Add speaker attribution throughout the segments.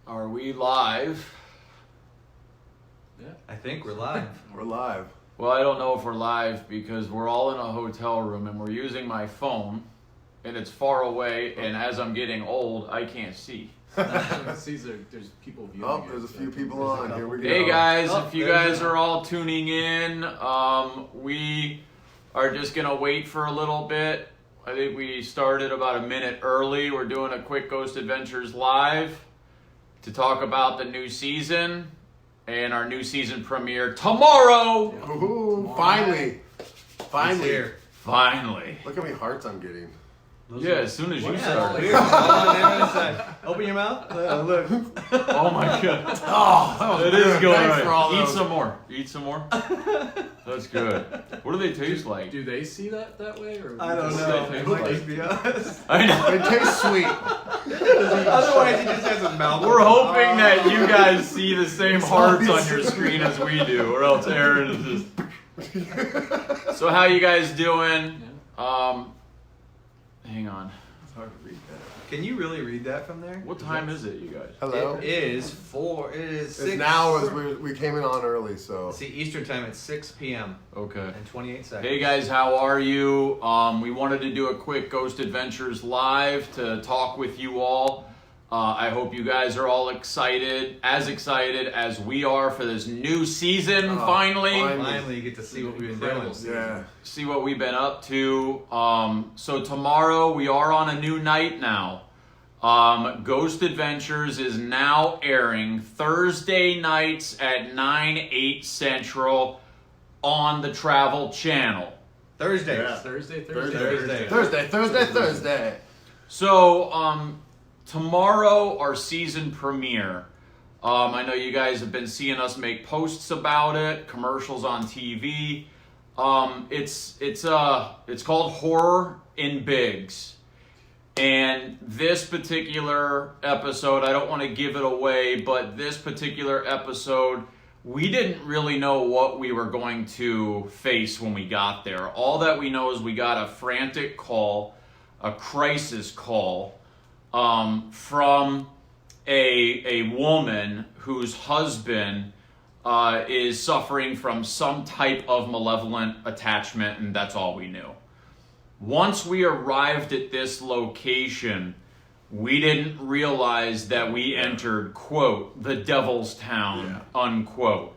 Speaker 1: Are we live?
Speaker 2: Yeah.
Speaker 3: I think we're live.
Speaker 4: We're live.
Speaker 1: Well, I don't know if we're live because we're all in a hotel room and we're using my phone and it's far away, and as I'm getting old, I can't see.
Speaker 2: There's people viewing
Speaker 4: Oh,
Speaker 2: it,
Speaker 4: there's a
Speaker 2: so
Speaker 4: few people
Speaker 3: there's a
Speaker 4: on. Here we go.
Speaker 1: Hey guys,
Speaker 3: Oh,
Speaker 1: if you
Speaker 3: there's
Speaker 1: guys are all tuning in, we are just going to wait for a little bit. I think we started about a minute early. We're doing a quick Ghost Adventures live to talk about the new season and our new season premiere tomorrow.
Speaker 2: Yeah.
Speaker 4: Woohoo! Finally. Finally.
Speaker 3: Here.
Speaker 1: Finally.
Speaker 4: Look how many hearts I'm getting.
Speaker 1: Yeah, as soon as you
Speaker 3: Yeah,
Speaker 1: started.
Speaker 3: weird. Open your mouth. Look.
Speaker 1: Oh my god.
Speaker 4: Oh,
Speaker 1: It is going
Speaker 4: Thanks
Speaker 1: right.
Speaker 4: for all
Speaker 1: Eat
Speaker 4: those.
Speaker 1: some more. Eat some more. That's good. What do they taste like?
Speaker 2: Do they see that way, or
Speaker 3: I don't
Speaker 2: just-
Speaker 3: know.
Speaker 1: They
Speaker 3: It
Speaker 1: taste
Speaker 3: might
Speaker 1: like-
Speaker 3: just be us.
Speaker 1: I know.
Speaker 4: They taste sweet.
Speaker 3: Otherwise, he just has his mouth.
Speaker 1: We're
Speaker 3: open.
Speaker 1: hoping that you guys see the same hearts on your screen as we do, or else Aaron is just. So how you guys doing? Hang on.
Speaker 3: It's hard to read that. Can you really read that from there?
Speaker 1: What time is it, you guys?
Speaker 4: Hello.
Speaker 3: It is 6.
Speaker 4: It's now as we came in on early, so.
Speaker 3: See, Eastern time at 6 p.m.
Speaker 1: Okay.
Speaker 3: and 28 seconds.
Speaker 1: Hey guys, how are you? We wanted to do a quick Ghost Adventures live to talk with you all. I hope you guys are all excited as we are for this new season.
Speaker 4: Oh,
Speaker 1: Finally,
Speaker 3: Finally, you get to see what we've been doing.
Speaker 4: Yeah.
Speaker 1: see what we've been up to. So tomorrow we are on a new night now. Ghost Adventures is now airing Thursday nights at 9/8 Central on the Travel Channel.
Speaker 3: Thursdays.
Speaker 4: Yeah.
Speaker 2: Thursday.
Speaker 4: Thursday.
Speaker 1: So, tomorrow, our season premiere. I know you guys have been seeing us make posts about it, commercials on TV. It's called Horror in Biggs. And this particular episode, I don't want to give it away, but this particular episode, we didn't really know what we were going to face when we got there. All that we know is we got a frantic call, a crisis call, from a woman whose husband is suffering from some type of malevolent attachment, and that's all we knew. Once we arrived at this location, we didn't realize that we entered, quote, the devil's town, unquote.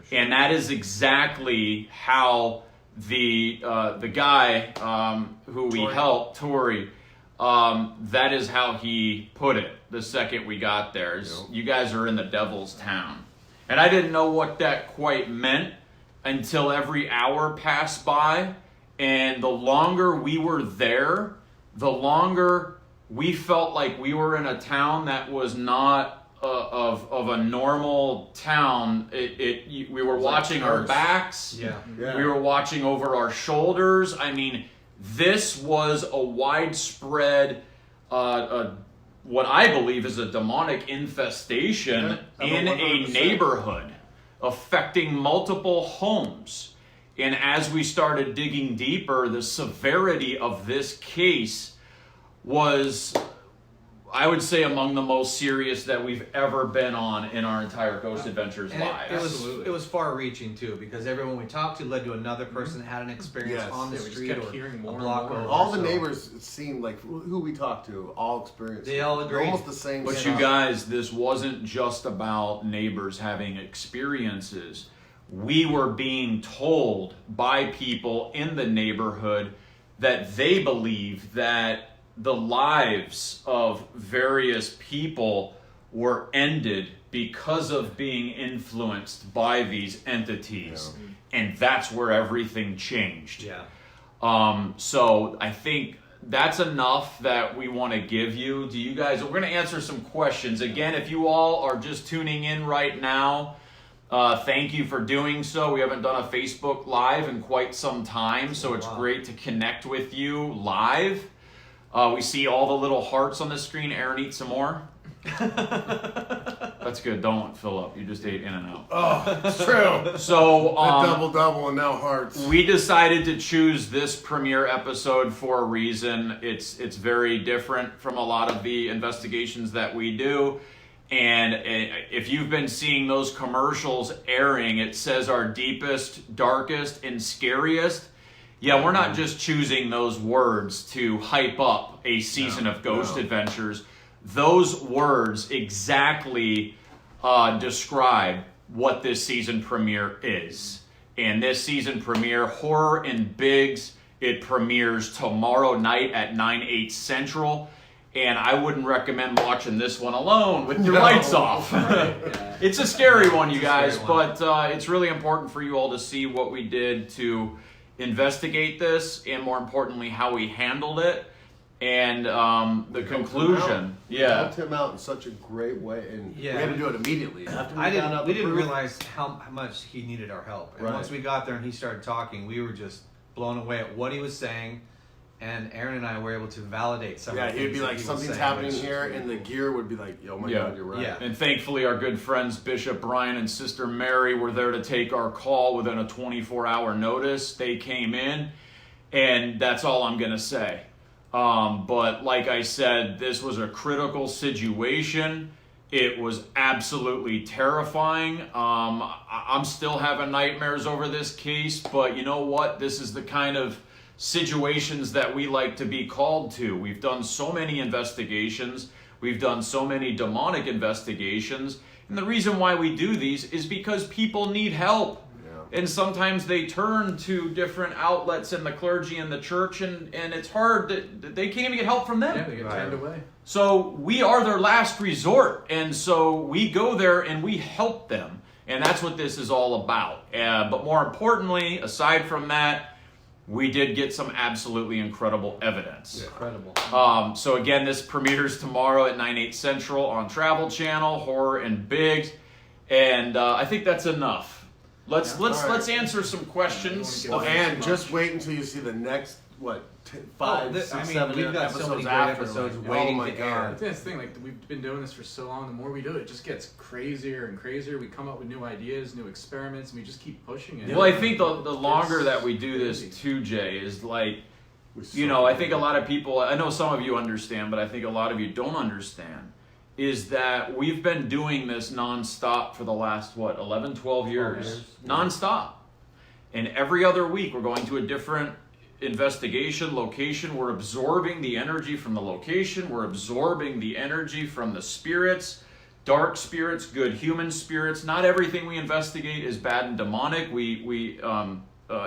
Speaker 1: Sure. And that is exactly how the guy who we helped, Tori, that is how he put it the second we got there. You guys are in the devil's town. And I didn't know what that quite meant until every hour passed by. And the longer we were there, the longer we felt like we were in a town that was not of a normal town. We were watching our backs.
Speaker 3: Yeah.
Speaker 1: We were watching over our shoulders. I mean, this was a widespread, what I believe is a demonic infestation in a neighborhood affecting multiple homes. And as we started digging deeper, the severity of this case was, I would say, among the most serious that we've ever been on in our entire Ghost Adventures
Speaker 3: And
Speaker 1: live.
Speaker 3: it was far-reaching too, because everyone we talked to led to another person that had an experience
Speaker 4: Yes.
Speaker 3: on the
Speaker 2: Yeah, we just
Speaker 3: street
Speaker 2: kept
Speaker 3: or
Speaker 2: hearing more
Speaker 3: a
Speaker 2: and
Speaker 3: block
Speaker 2: more.
Speaker 3: over.
Speaker 4: All the
Speaker 3: so-
Speaker 4: neighbors, it seemed like who we talked to, all experienced.
Speaker 3: They all agreed.
Speaker 4: Almost the same
Speaker 1: But
Speaker 4: stuff.
Speaker 1: you guys, this wasn't just about neighbors having experiences. We were being told by people in the neighborhood that they believe that the lives of various people were ended because of being influenced by these entities. And that's where everything changed.
Speaker 3: Yeah.
Speaker 1: So I think that's enough that we want to give you. Do you guys, we're going to answer some questions. Again, if you all are just tuning in right now, thank you for doing so. We haven't done a Facebook Live in quite some time, so it's great to connect with you live. We see all the little hearts on the screen. Aaron, eat some more. That's good. Don't fill up. You just ate In-N-Out.
Speaker 4: Oh, it's true.
Speaker 1: So,
Speaker 4: double and now hearts.
Speaker 1: we decided to choose this premiere episode for a reason. It's very different from a lot of the investigations that we do. And if you've been seeing those commercials airing, it says our deepest, darkest, and scariest. Yeah, we're not just choosing those words to hype up a season of Ghost Adventures. Those words exactly describe what this season premiere is. And this season premiere, Horror in Biggs, it premieres tomorrow night at 9/8 Central. And I wouldn't recommend watching this one alone with your lights off.
Speaker 2: Yeah.
Speaker 1: It's a scary one, you
Speaker 3: It's a
Speaker 1: guys,
Speaker 3: scary one.
Speaker 1: but it's really important for you all to see what we did to investigate this, and more importantly, how we handled it, and the conclusion. Yeah.
Speaker 4: Helped him out in such a great way, and
Speaker 3: Yeah.
Speaker 4: we had to do it immediately after we found out
Speaker 3: We
Speaker 4: the
Speaker 3: didn't
Speaker 4: proof.
Speaker 3: realize how much he needed our help. And
Speaker 4: Right.
Speaker 3: once we got there and he started talking, we were just blown away at what he was saying. And Aaron and I were able to validate some
Speaker 4: Yeah,
Speaker 3: of the
Speaker 4: he'd
Speaker 3: things
Speaker 4: be
Speaker 3: that
Speaker 4: like,
Speaker 3: he was
Speaker 4: something's
Speaker 3: saying,
Speaker 4: happening
Speaker 3: which-
Speaker 4: here, and the gear would be like, oh my
Speaker 1: Yeah.
Speaker 4: God, you're right.
Speaker 3: Yeah.
Speaker 1: And thankfully, our good friends Bishop Brian and Sister Mary were there to take our call within a 24-hour notice. They came in, and that's all I'm going to say. But like I said, this was a critical situation. It was absolutely terrifying. I'm still having nightmares over this case, but you know what? This is the kind of situations that we like to be called to. We've done so many investigations. We've done so many demonic investigations. And the reason why we do these is because people need help.
Speaker 4: Yeah.
Speaker 1: And sometimes they turn to different outlets in the clergy and the church, and it's hard that they can't even get help from them.
Speaker 2: Yeah, they get turned away.
Speaker 1: So we are their last resort, and so we go there and we help them, and that's what this is all about. But more importantly, aside from that, we did get some absolutely incredible evidence.
Speaker 3: Incredible.
Speaker 1: So again, this premieres tomorrow at 9/8 Central on Travel Channel, Horror in Biggs, and I think that's enough. Let's
Speaker 4: All right.
Speaker 1: let's answer some questions.
Speaker 2: I don't wanna
Speaker 4: And just wait until you see the next, what, 5, 6, 7
Speaker 3: we've got so many
Speaker 4: episodes
Speaker 3: great
Speaker 4: after.
Speaker 3: episodes
Speaker 4: like,
Speaker 3: waiting
Speaker 4: oh my
Speaker 3: to
Speaker 4: God.
Speaker 3: air.
Speaker 2: That's the thing, like we've been doing this for so long, the more we do it, it just gets crazier and crazier. We come up with new ideas, new experiments, and we just keep pushing it.
Speaker 1: Well, I think the longer
Speaker 2: It's
Speaker 1: that we do this
Speaker 2: crazy.
Speaker 1: too, Jay, is like,
Speaker 4: We
Speaker 1: you know, I think a lot of people, I know some of you understand, but I think a lot of you don't understand, is that we've been doing this nonstop for the last, 11, 12 years? Nonstop. And every other week we're going to a different investigation location. We're absorbing the energy from the location. We're absorbing the energy from the spirits, dark spirits, good human spirits. Not everything we investigate is bad and demonic. We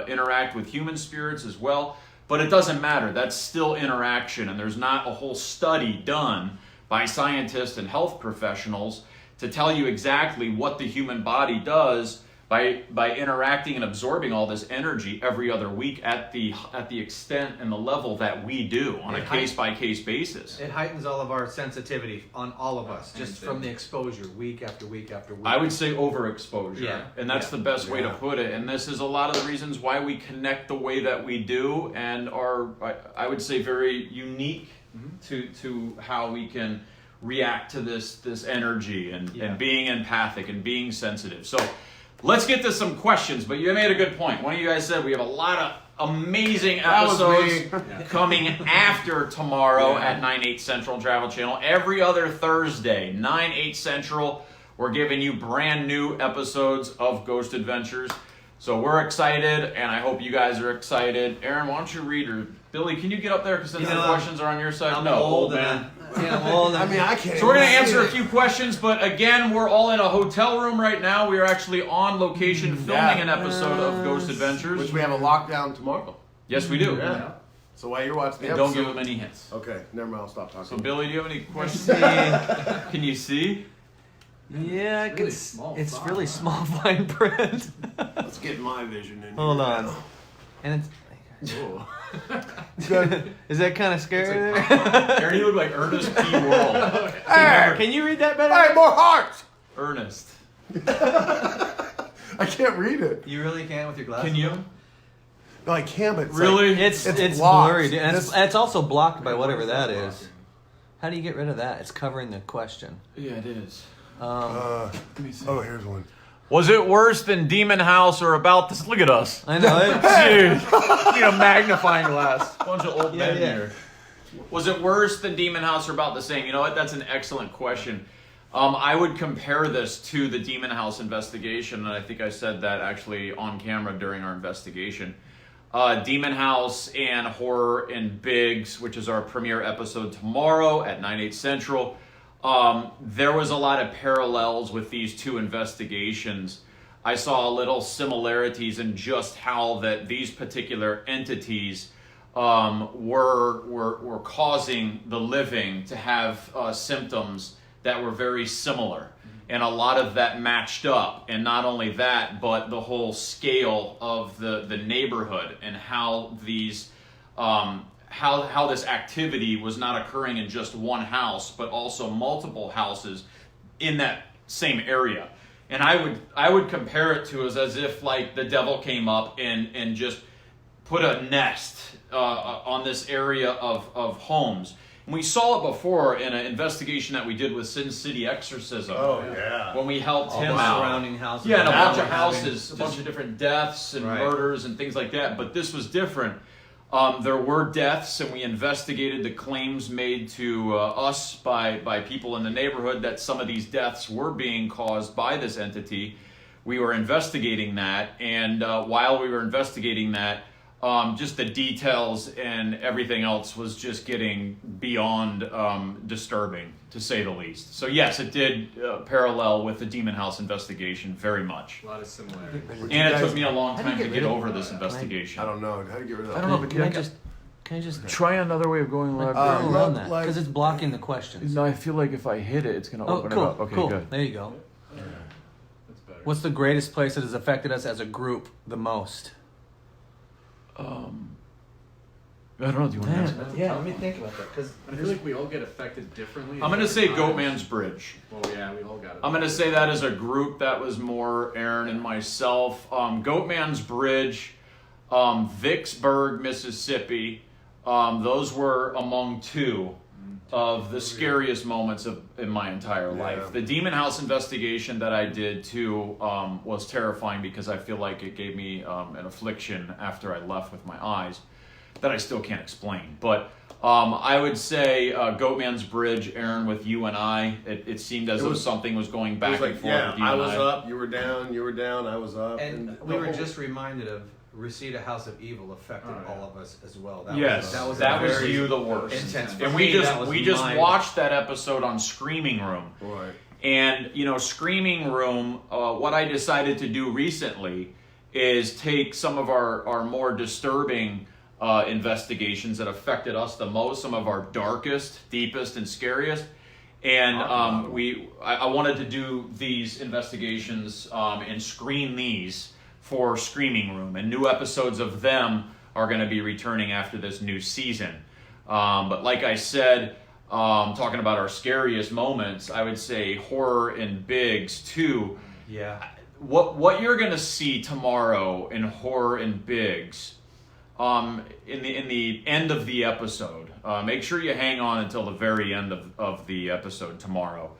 Speaker 1: interact with human spirits as well. But it doesn't matter. That's still interaction. And there's not a whole study done by scientists and health professionals to tell you exactly what the human body does by interacting and absorbing all this energy every other week at the extent and the level that we do on a case-by-case basis.
Speaker 3: It heightens all of our sensitivity on all of us, just from the exposure, week after week after week.
Speaker 1: I would say overexposure,
Speaker 3: Yeah.
Speaker 1: and that's
Speaker 3: Yeah.
Speaker 1: the best way to
Speaker 4: Yeah.
Speaker 1: put it. And this is a lot of the reasons why we connect the way that we do, and are, I would say, very unique to how we can react to this energy and being empathic and being sensitive. So let's get to some questions. But you made a good point. One of you guys said we have a lot of amazing
Speaker 4: That was
Speaker 1: episodes
Speaker 4: me.
Speaker 1: coming after tomorrow at 9/8 Central Travel Channel. Every other Thursday, 9/8 Central, we're giving you brand new episodes of Ghost Adventures. So we're excited, and I hope you guys are excited. Aaron, why don't you read, or Billy, can you get up there because since
Speaker 3: You
Speaker 1: the
Speaker 3: know,
Speaker 1: questions are on your side?
Speaker 3: I'm
Speaker 1: No,
Speaker 3: old,
Speaker 1: man.
Speaker 3: I'm old.
Speaker 4: I mean, I can't.
Speaker 1: So we're going to
Speaker 4: even
Speaker 1: answer a
Speaker 4: see it.
Speaker 1: few questions, but again, we're all in a hotel room right now. We are actually on location filming an episode of Ghost Adventures.
Speaker 4: Which we have a lockdown tomorrow.
Speaker 1: Yes, we do.
Speaker 4: Yeah. So while you're watching the
Speaker 1: And don't
Speaker 4: episode,
Speaker 1: give them any hints.
Speaker 4: Okay, never mind. I'll stop talking.
Speaker 1: So Billy, do you have any questions?
Speaker 5: Yeah,
Speaker 1: Can you see?
Speaker 5: I
Speaker 2: It's
Speaker 5: can.
Speaker 2: really small
Speaker 5: It's
Speaker 2: font,
Speaker 5: really
Speaker 2: huh?
Speaker 5: small fine print.
Speaker 4: Let's get my vision in.
Speaker 5: Hold
Speaker 4: here.
Speaker 5: on. And
Speaker 4: Ooh.
Speaker 5: is that kind of scary there?
Speaker 1: Aaron, you look like Ernest P. Worrell.
Speaker 5: Can you read that better?
Speaker 4: Hey, more hearts!
Speaker 1: Ernest.
Speaker 4: I can't read it.
Speaker 3: You really can with your glasses?
Speaker 1: Can you?
Speaker 4: No, I can, but it's
Speaker 1: Really?
Speaker 4: Like,
Speaker 5: It's
Speaker 4: blocked.
Speaker 5: blurry, dude. And
Speaker 4: This-
Speaker 5: it's also blocked by whatever that
Speaker 2: Blocking.
Speaker 5: is. How do you get rid of that? It's covering the question.
Speaker 1: Yeah, it is.
Speaker 4: oh, here's one.
Speaker 1: Was it worse than Demon House or About This? Look at us.
Speaker 5: I know it.
Speaker 1: Dude, need a magnifying glass. Bunch of old men
Speaker 5: yeah.
Speaker 1: here. Was it worse than Demon House or about the same? You know what? That's an excellent question. I would compare this to the Demon House investigation, and I think I said that actually on camera during our investigation. Demon House and Horror in Biggs, which is our premiere episode tomorrow at 9/8 Central. There was a lot of parallels with these two investigations. I saw little similarities in just how that these particular entities were causing the living to have symptoms that were very similar, and a lot of that matched up. And not only that, but the whole scale of the neighborhood and how these how this activity was not occurring in just one house, but also multiple houses in that same area. And I would compare it to as if like the devil came up and just put a nest on this area of homes. And we saw it before in an investigation that we did with Sin City Exorcism.
Speaker 4: Oh, yeah.
Speaker 1: When we helped
Speaker 3: All
Speaker 1: him
Speaker 3: the
Speaker 1: out.
Speaker 3: surrounding houses.
Speaker 1: Yeah, and a
Speaker 3: That
Speaker 1: bunch of
Speaker 3: one
Speaker 1: houses, a
Speaker 3: having-
Speaker 1: bunch of different deaths and
Speaker 3: Right.
Speaker 1: murders and things like that. But this was different. There were deaths, and we investigated the claims made to us by people in the neighborhood that some of these deaths were being caused by this entity. We were investigating that, and while we were investigating that, just the details and everything else was just getting beyond disturbing, to say the least. So yes, it did parallel with the Demon House investigation very much.
Speaker 2: A lot of similarities.
Speaker 1: And it took me a long
Speaker 5: How do you
Speaker 1: time to
Speaker 5: get
Speaker 1: get
Speaker 5: rid of
Speaker 1: over
Speaker 5: that?
Speaker 1: this investigation.
Speaker 4: I don't know. How do you get rid of that?
Speaker 6: I don't know, but
Speaker 5: Can I
Speaker 6: can I
Speaker 5: just
Speaker 6: try another way of going live?
Speaker 5: go around that?
Speaker 4: like-
Speaker 5: Because it's blocking the questions.
Speaker 6: No, I feel like if I hit it, it's gonna
Speaker 5: Oh,
Speaker 6: open
Speaker 5: cool,
Speaker 6: it up. Okay,
Speaker 5: cool.
Speaker 6: good.
Speaker 5: There you go.
Speaker 2: That's better.
Speaker 5: What's the greatest place that has affected us as a group the most?
Speaker 6: I don't know. Do you want to answer?
Speaker 2: That's a
Speaker 5: Yeah,
Speaker 2: tough
Speaker 5: let me
Speaker 2: one.
Speaker 5: think about that. Because
Speaker 2: I feel like we all get affected differently.
Speaker 1: I'm going to say
Speaker 2: Times.
Speaker 1: Goatman's Bridge.
Speaker 2: Well, yeah, we all got it.
Speaker 1: I'm going to say that as a group. That was more Aaron and myself. Goatman's Bridge, Vicksburg, Mississippi. Those were among two of the scariest moments in my entire life.
Speaker 4: Yeah.
Speaker 1: The Demon House investigation that I did too was terrifying because I feel like it gave me an affliction after I left with my eyes that I still can't explain. But I would say Goatman's Bridge, Aaron, with you and I, it seemed as
Speaker 4: It
Speaker 1: though
Speaker 4: was-
Speaker 1: something was going
Speaker 4: It
Speaker 1: back
Speaker 4: was like,
Speaker 1: and forth
Speaker 4: yeah,
Speaker 1: with you
Speaker 4: I
Speaker 1: and
Speaker 4: was
Speaker 1: I.
Speaker 4: up, you were down, I was up.
Speaker 3: And
Speaker 4: the
Speaker 3: we were
Speaker 4: whole-
Speaker 3: just reminded of Reseda House of Evil affected
Speaker 2: Oh, yeah.
Speaker 3: all of us as well. That
Speaker 1: Yes,
Speaker 3: was,
Speaker 1: that was
Speaker 3: very
Speaker 1: you the worst.
Speaker 3: intense. For
Speaker 1: And
Speaker 3: me,
Speaker 1: we
Speaker 3: that was
Speaker 1: just
Speaker 3: my-
Speaker 1: watched that episode on Screaming Room.
Speaker 4: Right.
Speaker 1: And, you know, Screaming Room, what I decided to do recently is take some of our more disturbing investigations that affected us the most, some of our darkest, deepest, and scariest. And I wanted to do these investigations and screen these for Screaming Room. And new episodes of them are going to be returning after this new season. But like I said, talking about our scariest moments, I would say Horror in Biggs too.
Speaker 3: Yeah.
Speaker 1: What you're gonna see tomorrow in Horror in Biggs, in the end of the episode, make sure you hang on until the very end of the episode tomorrow,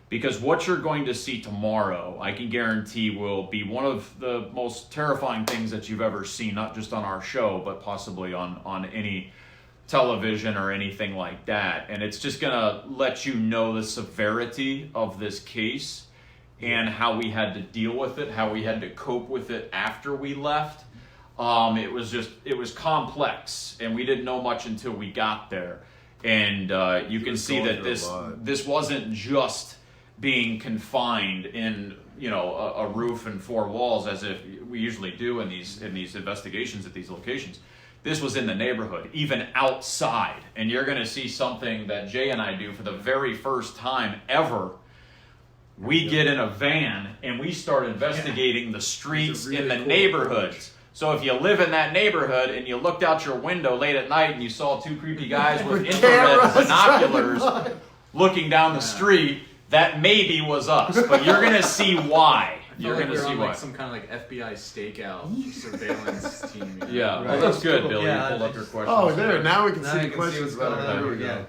Speaker 1: because what you're going to see tomorrow, I can guarantee, will be one of the most terrifying things that you've ever seen, not just on our show, but possibly on any television or anything like that. And it's just gonna let you know the severity of this case and how we had to deal with it, how we had to cope with it after we left. It was complex, and we didn't know much until we got there. And you can
Speaker 4: was
Speaker 1: see
Speaker 4: going
Speaker 1: that
Speaker 4: through a lot.
Speaker 1: this wasn't just being confined in a roof and four walls as if we usually do in these investigations at these locations. This was in the neighborhood, even outside. And you're going to see something that Jay and I do for the very first time ever. We get in a van and we start investigating the streets
Speaker 4: It's a really
Speaker 1: in the
Speaker 4: cool
Speaker 1: neighborhoods. So if you live in that neighborhood and you looked out your window late at night and you saw two creepy guys with infrared
Speaker 4: cameras
Speaker 1: binoculars
Speaker 4: trying to
Speaker 1: looking down the street, that maybe was us. But you're going to see why.
Speaker 2: I
Speaker 1: You're
Speaker 2: felt
Speaker 1: going
Speaker 2: like
Speaker 1: to
Speaker 2: we
Speaker 1: see
Speaker 2: were on
Speaker 1: why.
Speaker 2: like some kind of like FBI stakeout surveillance team. you know?
Speaker 1: Yeah,
Speaker 3: Right.
Speaker 1: well, that's good, Billy.
Speaker 3: Yeah,
Speaker 1: you pulled
Speaker 3: I
Speaker 1: up your
Speaker 3: just-
Speaker 1: questions.
Speaker 4: Oh, there, now we can
Speaker 3: Now
Speaker 4: see
Speaker 3: you
Speaker 4: the
Speaker 3: can see
Speaker 4: questions
Speaker 3: what's going
Speaker 4: better.
Speaker 3: on.
Speaker 4: There we
Speaker 3: Yeah.
Speaker 4: go.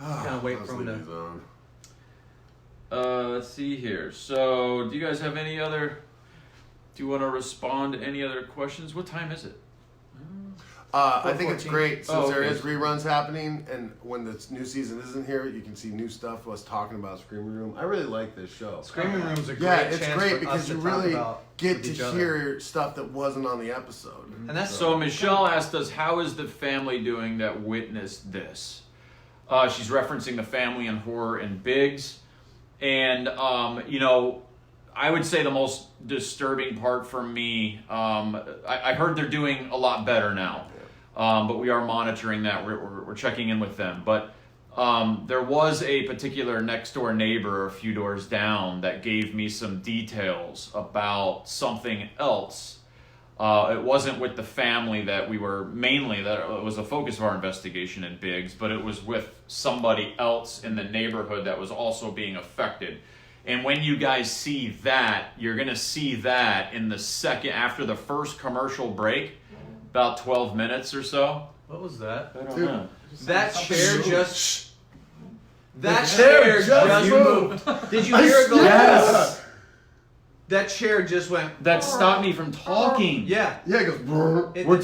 Speaker 4: Oh,
Speaker 3: Gotta wait
Speaker 4: that's
Speaker 3: for 'em to-
Speaker 4: League Zone.
Speaker 1: Let's see here. So, do you guys have any other? Do you want to respond to any other questions? What time is it?
Speaker 4: I think it's
Speaker 3: 14.
Speaker 4: great since
Speaker 1: Oh,
Speaker 4: there
Speaker 1: okay.
Speaker 4: is reruns happening, and when the new season isn't here, you can see new stuff. Us talking about Screaming Room. I really like this show.
Speaker 3: Screaming Room's a great
Speaker 4: Yeah, it's
Speaker 3: chance
Speaker 4: great
Speaker 3: for
Speaker 4: because
Speaker 3: us
Speaker 4: you
Speaker 3: to talk
Speaker 4: really
Speaker 3: about
Speaker 4: get
Speaker 3: with
Speaker 4: to
Speaker 3: each other.
Speaker 4: hear stuff that wasn't on the episode.
Speaker 3: And that's
Speaker 1: So Michelle asked us, how is the family doing that witnessed this? She's referencing the family in horror and Biggs. And, I would say the most disturbing part for me, I heard they're doing a lot better now. But we are monitoring that. We're checking in with them. But there was a particular next door neighbor a few doors down that gave me some details about something else. It wasn't with the family that we were mainly, that it was the focus of our investigation in Biggs, but it was with somebody else in the neighborhood that was also being affected. And when you guys see that, you're going to see that in the second, after the first commercial break, about 12 minutes or so.
Speaker 3: What was that?
Speaker 1: I don't
Speaker 4: Dude.
Speaker 1: know.
Speaker 3: That chair just. That
Speaker 4: The
Speaker 3: chair
Speaker 4: chair just
Speaker 3: moved. Did you hear it go?
Speaker 4: Yes.
Speaker 3: That chair just went.
Speaker 1: That stopped me from talking.
Speaker 3: Yeah.
Speaker 4: Yeah, it goes. brrr.
Speaker 3: It-
Speaker 1: We're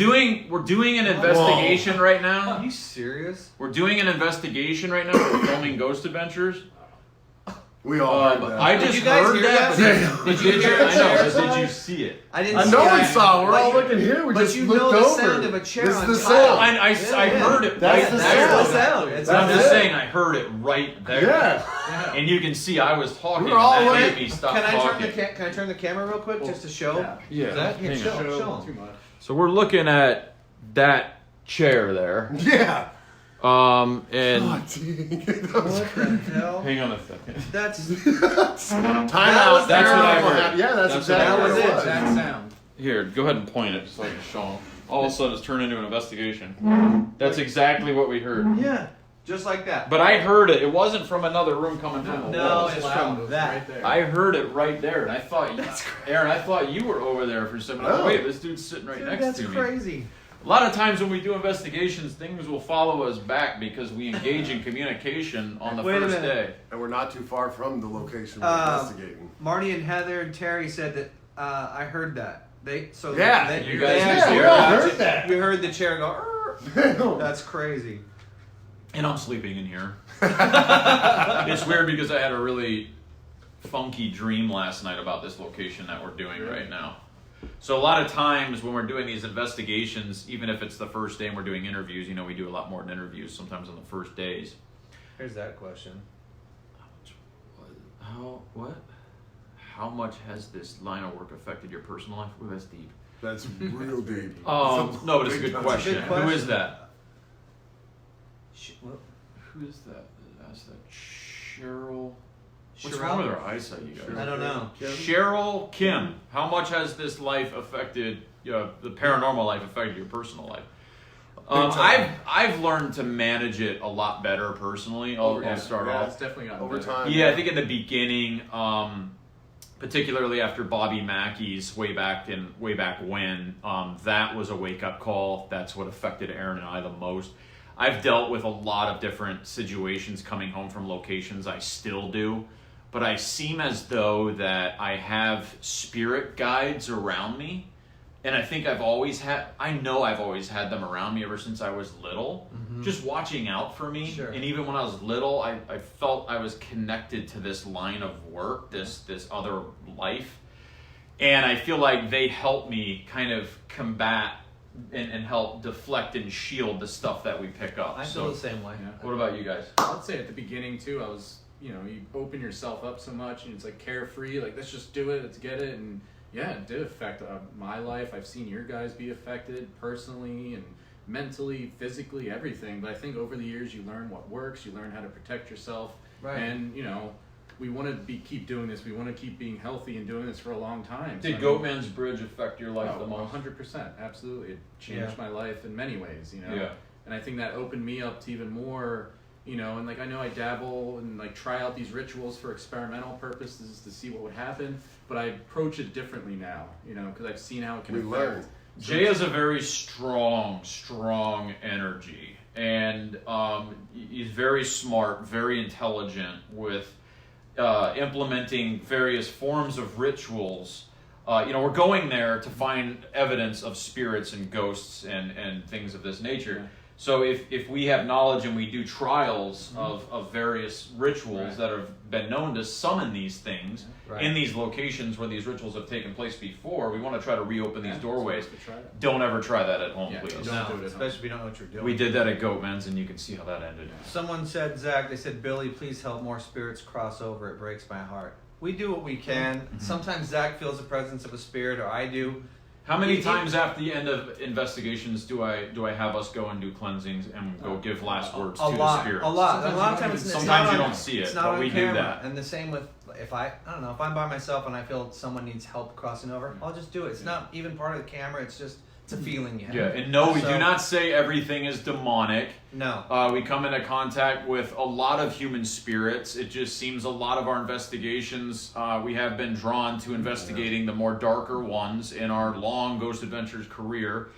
Speaker 1: doing an investigation right now.
Speaker 3: Are you serious?
Speaker 1: We're doing an investigation right now. We're filming Ghost Adventures.
Speaker 4: We all heard that.
Speaker 1: I just
Speaker 3: Did you guys
Speaker 1: heard
Speaker 3: hear
Speaker 1: that.
Speaker 3: that?
Speaker 1: But
Speaker 3: Did you hear
Speaker 1: I know.
Speaker 3: the
Speaker 1: But
Speaker 3: chair
Speaker 1: did you
Speaker 3: song?
Speaker 1: see it?
Speaker 3: I didn't.
Speaker 4: I
Speaker 3: see
Speaker 4: know
Speaker 3: it.
Speaker 4: we saw. We're
Speaker 3: But
Speaker 4: all
Speaker 3: you-
Speaker 4: looking here. We
Speaker 3: but
Speaker 4: just
Speaker 3: you
Speaker 4: looked
Speaker 3: know the
Speaker 4: over.
Speaker 3: sound of a chair
Speaker 4: This
Speaker 3: on
Speaker 4: is the
Speaker 3: top.
Speaker 4: sound.
Speaker 1: I
Speaker 3: Yeah.
Speaker 1: heard it.
Speaker 4: That's
Speaker 1: right
Speaker 4: the
Speaker 1: there.
Speaker 3: That's the sound. It's
Speaker 1: But I'm
Speaker 4: That's
Speaker 1: just
Speaker 4: it.
Speaker 1: saying, I heard it right there.
Speaker 4: Yeah.
Speaker 1: And you can see I was talking.
Speaker 4: We're all
Speaker 1: and that
Speaker 4: like-
Speaker 1: made me stop
Speaker 3: Can I
Speaker 1: talking.
Speaker 3: can I turn the camera real quick just to show?
Speaker 2: Yeah.
Speaker 1: Yeah.
Speaker 3: That?
Speaker 1: hang
Speaker 3: Show.
Speaker 1: on.
Speaker 3: Show 'em.
Speaker 2: Too much.
Speaker 1: So we're looking at that chair there.
Speaker 4: Yeah.
Speaker 1: And
Speaker 4: God, dang. That was
Speaker 3: What the hell?
Speaker 1: hang on a second.
Speaker 3: That's
Speaker 4: Time
Speaker 3: That
Speaker 4: out.
Speaker 3: was-
Speaker 1: that's what I
Speaker 4: Paranormal
Speaker 1: heard.
Speaker 4: happened. Yeah, that's
Speaker 1: That's
Speaker 4: exactly
Speaker 3: what
Speaker 4: what
Speaker 3: I
Speaker 4: it
Speaker 3: heard.
Speaker 4: was.
Speaker 2: That sound.
Speaker 1: Here, go ahead and point it so I can show them. All of a sudden, it's turned into an investigation. That's exactly what we heard.
Speaker 3: yeah, just like that.
Speaker 1: But I heard it. It wasn't from another room coming from the
Speaker 3: No,
Speaker 1: wall.
Speaker 3: it's
Speaker 2: loud.
Speaker 3: from
Speaker 2: It was
Speaker 3: that.
Speaker 2: Right there.
Speaker 1: I heard it right there, and I thought, Aaron, I thought you were over there for some.
Speaker 4: Oh.
Speaker 1: Wait, this dude's sitting right
Speaker 3: Dude,
Speaker 1: next
Speaker 3: that's
Speaker 1: to me.
Speaker 3: crazy.
Speaker 1: A lot of times when we do investigations, things will follow us back because we engage in communication on the
Speaker 3: Wait a
Speaker 1: first
Speaker 3: minute.
Speaker 1: day.
Speaker 4: And we're not too far from the location we're investigating.
Speaker 3: Marty and Heather and Terry said that I heard that.
Speaker 4: Yeah,
Speaker 3: they,
Speaker 1: you
Speaker 3: they
Speaker 1: guys
Speaker 3: actually
Speaker 1: hear
Speaker 3: heard
Speaker 1: that?
Speaker 3: it.
Speaker 4: Heard that.
Speaker 3: We heard the chair go. "Arr." That's crazy.
Speaker 1: And I'm sleeping in here. It's weird because I had a really funky dream last night about this location that we're doing right now. So a lot of times when we're doing these investigations, even if it's the first day and we're doing interviews, we do a lot more than interviews sometimes on the first days.
Speaker 3: Here's that question.
Speaker 1: How much has this line of work affected your personal life? Ooh, that's deep.
Speaker 4: That's real deep.
Speaker 1: No, but it's a good question.
Speaker 3: Good question.
Speaker 1: Who is that?
Speaker 3: Well,
Speaker 1: Who is that? That's that Cheryl. What's
Speaker 3: Cheryl?
Speaker 1: wrong with her eyesight, you guys?
Speaker 3: I don't know.
Speaker 1: Cheryl Kim, how much has this life affected, the paranormal life affected your personal life? I've learned to manage it a lot better personally. I'll start
Speaker 2: Yeah,
Speaker 1: off.
Speaker 2: it's definitely gotten
Speaker 4: Over
Speaker 2: better.
Speaker 4: time.
Speaker 1: Yeah, I think in the beginning, particularly after Bobby Mackey's way back when, that was a wake up call. That's what affected Aaron and I the most. I've dealt with a lot of different situations coming home from locations. I still do, but I seem as though that I have spirit guides around me. And I think I've always had them around me ever since I was little, just watching out for me.
Speaker 3: Sure.
Speaker 1: And even when I was little, I felt I was connected to this line of work, this other life. And I feel like they help me kind of combat and help deflect and shield the stuff that we pick up.
Speaker 3: I feel the same way.
Speaker 2: Yeah.
Speaker 1: What about you guys?
Speaker 2: I'd say at the beginning too, I was, you open yourself up so much and it's like carefree, like let's just do it, let's get it. And yeah, it did affect my life. I've seen your guys be affected personally and mentally, physically, everything. But I think over the years you learn what works, you learn how to protect yourself.
Speaker 3: Right.
Speaker 2: And, we want to keep doing this. We want to keep being healthy and doing this for a long time.
Speaker 1: Did Goatman's Bridge affect your life the most?
Speaker 2: 100%, absolutely. It changed
Speaker 3: Yeah.
Speaker 2: my life in many ways,
Speaker 1: Yeah.
Speaker 2: And I think that opened me up to even more, and like I know I dabble and like try out these rituals for experimental purposes to see what would happen, but I approach it differently now, because I've seen how it can
Speaker 4: We
Speaker 2: affect.
Speaker 4: learn.
Speaker 1: Jay has a very strong energy, and he's very smart, very intelligent with implementing various forms of rituals we're going there to find evidence of spirits and ghosts and things of this nature.
Speaker 2: Yeah.
Speaker 1: So if we have knowledge and we do trials of various rituals
Speaker 2: Right.
Speaker 1: that have been known to summon these things
Speaker 3: Right.
Speaker 1: in these locations where these rituals have taken place before, we want to try to reopen these
Speaker 2: Yeah,
Speaker 1: doorways.
Speaker 2: so we could try that.
Speaker 1: Don't ever try that at home,
Speaker 2: Yeah,
Speaker 1: please.
Speaker 2: don't
Speaker 3: No,
Speaker 2: do it at
Speaker 3: especially
Speaker 2: home.
Speaker 3: if you don't know what you're doing.
Speaker 1: We did that at Goatman's, and you can see how that ended.
Speaker 3: Someone said, Zach, they said, Billy, please help more spirits cross over. It breaks my heart. We do what we can. Sometimes Zach feels the presence of a spirit, or I do.
Speaker 1: How many
Speaker 3: You-
Speaker 1: times after the end of investigations do I have us go and do cleansings and go give last words
Speaker 3: A
Speaker 1: to
Speaker 3: lot,
Speaker 1: the spirits?
Speaker 3: a lot.
Speaker 2: Sometimes
Speaker 3: A lot
Speaker 2: you
Speaker 3: of
Speaker 2: don't
Speaker 3: times,
Speaker 2: even-
Speaker 3: it's
Speaker 1: Sometimes
Speaker 3: not
Speaker 1: you
Speaker 3: on-
Speaker 1: don't see it,
Speaker 3: it's not
Speaker 1: but
Speaker 3: on
Speaker 1: we do
Speaker 3: camera.
Speaker 1: that.
Speaker 3: And the same with if I don't know, if I'm by myself and I feel someone needs help crossing over, I'll just do it. It's not even part of the camera. It's just it's a feeling you have.
Speaker 1: Yeah, and no, we
Speaker 3: So-
Speaker 1: do not say everything is demonic.
Speaker 3: No.
Speaker 1: We come into contact with a lot of human spirits. It just seems a lot of our investigations, we have been drawn to investigating the more darker ones in our long Ghost Adventures career.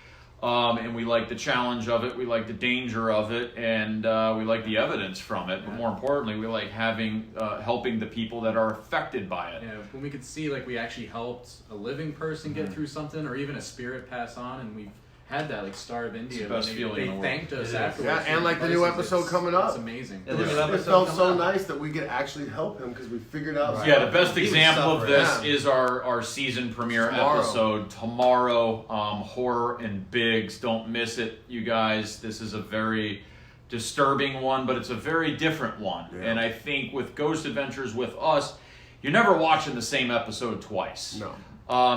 Speaker 1: And we like the challenge of it, we like the danger of it, and we like the evidence from it. But more importantly, we like helping the people that are affected by it.
Speaker 2: Yeah, when we could see like we actually helped a living person get through something, or even a spirit pass on, and we've had that like Star of India.
Speaker 1: the best
Speaker 2: when
Speaker 1: feeling in the
Speaker 2: they
Speaker 1: world.
Speaker 2: thanked us
Speaker 3: It is.
Speaker 2: afterwards.
Speaker 4: Yeah, and
Speaker 2: for
Speaker 4: like the new
Speaker 2: advices.
Speaker 4: episode
Speaker 2: It's-
Speaker 4: coming up.
Speaker 2: It's amazing.
Speaker 3: Yeah, the new
Speaker 4: It
Speaker 3: episode
Speaker 4: felt
Speaker 3: coming
Speaker 4: so
Speaker 3: up.
Speaker 4: nice that we could actually help him because we figured out.
Speaker 3: Right.
Speaker 1: Yeah, the best
Speaker 3: He was
Speaker 1: example of
Speaker 3: suffering.
Speaker 1: this
Speaker 4: Yeah.
Speaker 1: is our season premiere
Speaker 4: Tomorrow.
Speaker 1: episode tomorrow. Horror and Biggs. Don't miss it, you guys. This is a very disturbing one, but it's a very different one.
Speaker 4: Yeah.
Speaker 1: And I think with Ghost Adventures with us, you're never watching the same episode twice.
Speaker 4: No.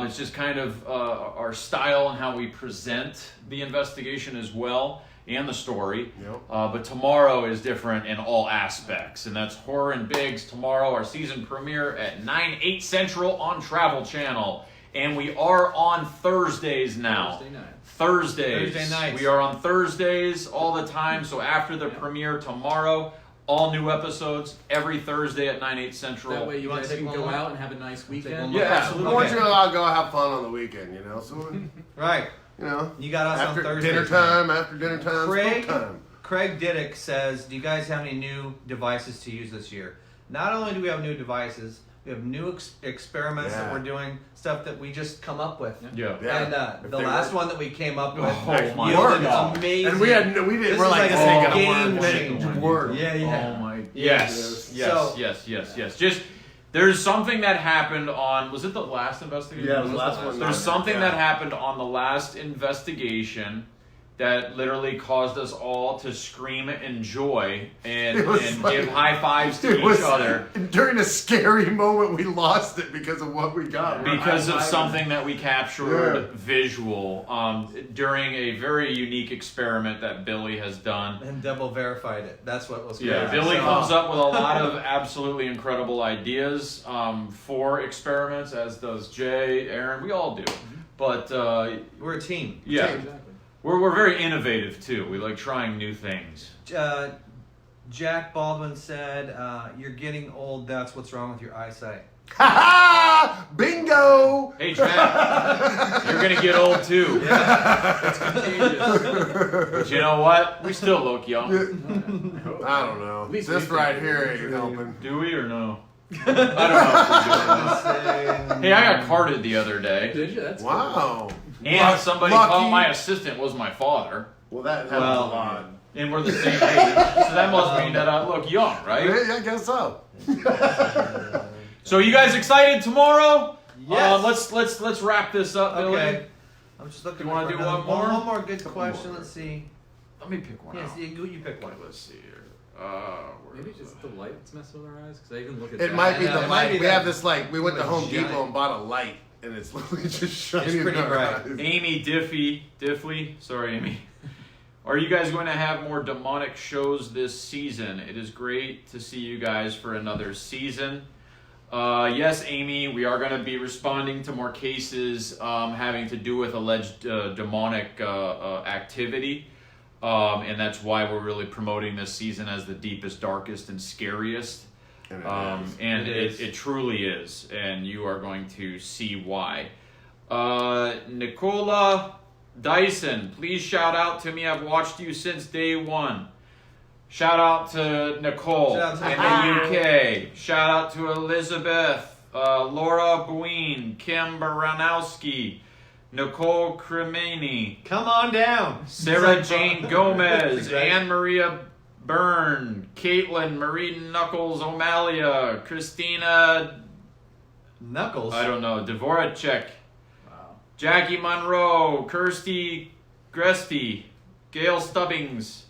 Speaker 1: It's just kind of our style and how we present the investigation as well, and the story.
Speaker 4: Yep.
Speaker 1: But tomorrow is different in all aspects, and that's Horror and Biggs tomorrow, our season premiere at 9/8 Central on Travel Channel. And we are on Thursdays now.
Speaker 2: Thursday night.
Speaker 1: Thursdays.
Speaker 3: Thursday nights.
Speaker 1: We are on Thursdays all the time. So after the premiere tomorrow, all new episodes every Thursday at 9/8 Central.
Speaker 2: That way you
Speaker 3: You wanna
Speaker 2: guys
Speaker 3: take
Speaker 2: can
Speaker 3: one
Speaker 2: go
Speaker 3: more?
Speaker 2: out and have a nice
Speaker 3: one
Speaker 2: weekend.
Speaker 3: more?
Speaker 1: Yeah, absolutely.
Speaker 4: Once you're allowed to go have fun on the weekend, you know. So,
Speaker 3: Right.
Speaker 4: you know,
Speaker 3: You got us
Speaker 4: after
Speaker 3: on Thursday.
Speaker 4: dinner time,
Speaker 3: Craig,
Speaker 4: smoke time.
Speaker 3: Craig Diddick says, do you guys have any new devices to use this year? Not only do we have new devices, we have new experiments that
Speaker 4: Yeah.
Speaker 3: we're doing, stuff that we just come up with.
Speaker 1: Yeah.
Speaker 4: Yeah.
Speaker 3: And
Speaker 4: If
Speaker 3: the
Speaker 4: they
Speaker 3: last
Speaker 4: work.
Speaker 3: one that we came up with
Speaker 1: Oh my
Speaker 3: yielded
Speaker 1: God.
Speaker 3: amazing.
Speaker 4: And we didn't.
Speaker 3: This
Speaker 4: We're
Speaker 3: is
Speaker 4: like,
Speaker 3: like a
Speaker 4: this ain't gonna
Speaker 3: game
Speaker 4: work.
Speaker 3: changer.
Speaker 4: Work.
Speaker 3: Yeah, yeah.
Speaker 1: Oh my.
Speaker 3: Yes.
Speaker 1: Yes.
Speaker 3: So-
Speaker 1: Yes. Just there's something that happened on. Was it the last investigation?
Speaker 4: Yeah, it was the last one.
Speaker 1: There's something
Speaker 4: Yeah.
Speaker 1: that happened on the last investigation that literally caused us all to scream in joy and,
Speaker 4: It was
Speaker 1: and
Speaker 4: like-
Speaker 1: give high fives to
Speaker 4: It was
Speaker 1: each other
Speaker 4: during a scary moment. We lost it because of what we got. We're
Speaker 1: because of
Speaker 4: high-fiving.
Speaker 1: something that we captured
Speaker 4: Yeah.
Speaker 1: visual during a very unique experiment that Billy has done.
Speaker 3: And double verified it. That's what was
Speaker 1: Yeah,
Speaker 3: crazy.
Speaker 1: Billy
Speaker 3: So-
Speaker 1: comes up with a lot of absolutely incredible ideas for experiments, as does Jay, Aaron. We all do. But
Speaker 3: We're a team.
Speaker 1: yeah,
Speaker 2: Exactly.
Speaker 1: we're very innovative too. We like trying new things.
Speaker 3: Jack Baldwin said, "You're getting old. That's what's wrong with your eyesight."
Speaker 4: Ha ha! Bingo!
Speaker 1: Hey, Jack, you're gonna get old too. But you know what? We still look young.
Speaker 4: I don't know.
Speaker 2: At least
Speaker 4: This
Speaker 2: we
Speaker 4: right
Speaker 2: think
Speaker 4: here ain't helping.
Speaker 1: Do we or no? I don't know if we do or not. Hey, I got carded the other day,
Speaker 2: Did you? That's cool.
Speaker 4: Wow.
Speaker 1: and somebody
Speaker 4: Lucky.
Speaker 1: called my assistant was my father.
Speaker 4: Well, that happens
Speaker 3: Well,
Speaker 4: a lot.
Speaker 1: And we're the same age, so that must mean that I look young, right?
Speaker 4: Yeah, I guess so.
Speaker 1: So you guys excited tomorrow?
Speaker 3: Yes.
Speaker 1: Let's wrap this up, Billy.
Speaker 3: Okay. I'm just looking.
Speaker 1: You wanna
Speaker 3: for
Speaker 1: do
Speaker 3: another-
Speaker 1: one more?
Speaker 3: One more good question. Let's see.
Speaker 1: Let me pick one
Speaker 3: Yes,
Speaker 1: out.
Speaker 3: you pick one.
Speaker 1: Let's see here. Where
Speaker 2: Maybe
Speaker 1: is
Speaker 2: just
Speaker 1: that?
Speaker 2: the light that's messing with our eyes. Because I even look at
Speaker 4: It
Speaker 2: that.
Speaker 4: might be
Speaker 3: Yeah,
Speaker 4: the
Speaker 3: it might
Speaker 4: light.
Speaker 3: be
Speaker 4: We
Speaker 3: that-
Speaker 4: have this like we went to Home
Speaker 3: giant-
Speaker 4: Depot and bought a light, and it's literally just shining.
Speaker 3: It's pretty
Speaker 4: in our
Speaker 3: bright.
Speaker 4: eyes.
Speaker 1: Amy Diffley. Sorry, Amy. Are you guys going to have more demonic shows this season? It is great to see you guys for another season. Yes, Amy, we are going to be responding to more cases having to do with alleged demonic activity. And that's why we're really promoting this season as the deepest, darkest, and scariest.
Speaker 4: And
Speaker 1: And
Speaker 3: It is.
Speaker 1: it truly is. And you are going to see why. Nicola Dyson, please shout out to me. I've watched you since day one. Shout out to Nicole
Speaker 3: Shout out to
Speaker 1: in the UK. Shout out to Elizabeth Laura Buin, Kim Baranowski, Nicole Cremini,
Speaker 3: Come on down.
Speaker 1: Sarah Jane Gomez,
Speaker 3: Exactly.
Speaker 1: Anne Maria Byrne, Caitlin Marie Knuckles O'Malia, Christina,
Speaker 3: Knuckles.
Speaker 1: I don't know, Dvoracek,
Speaker 2: Wow.
Speaker 1: Jackie Monroe, Kirsty Gresty, Gail Stubbings.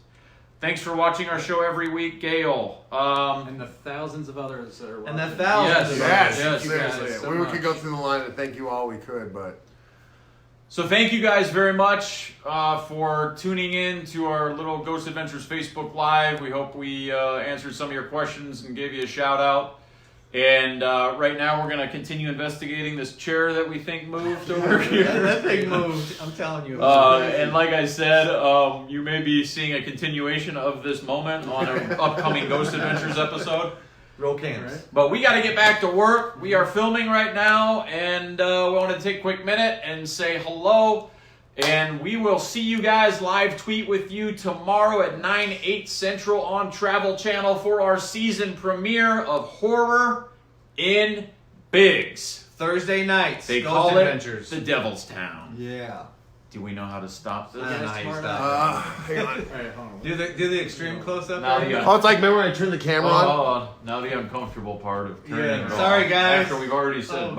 Speaker 1: Thanks for watching our show every week, Gail.
Speaker 2: And the thousands of others that are watching.
Speaker 3: And the thousands.
Speaker 1: Yes.
Speaker 4: Yes,
Speaker 1: Yes,
Speaker 2: you guys
Speaker 4: seriously.
Speaker 2: so
Speaker 4: we
Speaker 2: much.
Speaker 4: could go through the line and thank you all we could, but
Speaker 1: So thank you guys very much for tuning in to our little Ghost Adventures Facebook Live. We hope we answered some of your questions and gave you a shout out. And right now we're going to continue investigating this chair that we think moved over here.
Speaker 3: That thing moved. I'm telling you.
Speaker 1: And like I said, you may be seeing a continuation of this moment on an upcoming Ghost Adventures episode.
Speaker 3: Roll cans.
Speaker 2: Right.
Speaker 1: But we got to get back to work. We are filming right now, and we want to take a quick minute and say hello. And we will see you guys live tweet with you tomorrow at 9/8 Central on Travel Channel for our season premiere of Horror in Biggs.
Speaker 3: Thursday nights.
Speaker 1: They
Speaker 3: Ghost
Speaker 1: call
Speaker 3: Adventures.
Speaker 1: it the Devil's Town.
Speaker 3: Yeah.
Speaker 1: Do we know how to stop this?
Speaker 3: Nah, he's
Speaker 2: tomorrow
Speaker 3: not.
Speaker 4: hang on.
Speaker 2: All right, hold on.
Speaker 3: Do the extreme close up.
Speaker 1: Now the
Speaker 4: Oh, it's like remember when I turned the camera on?
Speaker 1: now the uncomfortable part of turning
Speaker 3: Yeah.
Speaker 1: it
Speaker 3: Sorry,
Speaker 1: off
Speaker 3: guys.
Speaker 1: After we've already said
Speaker 2: Oh,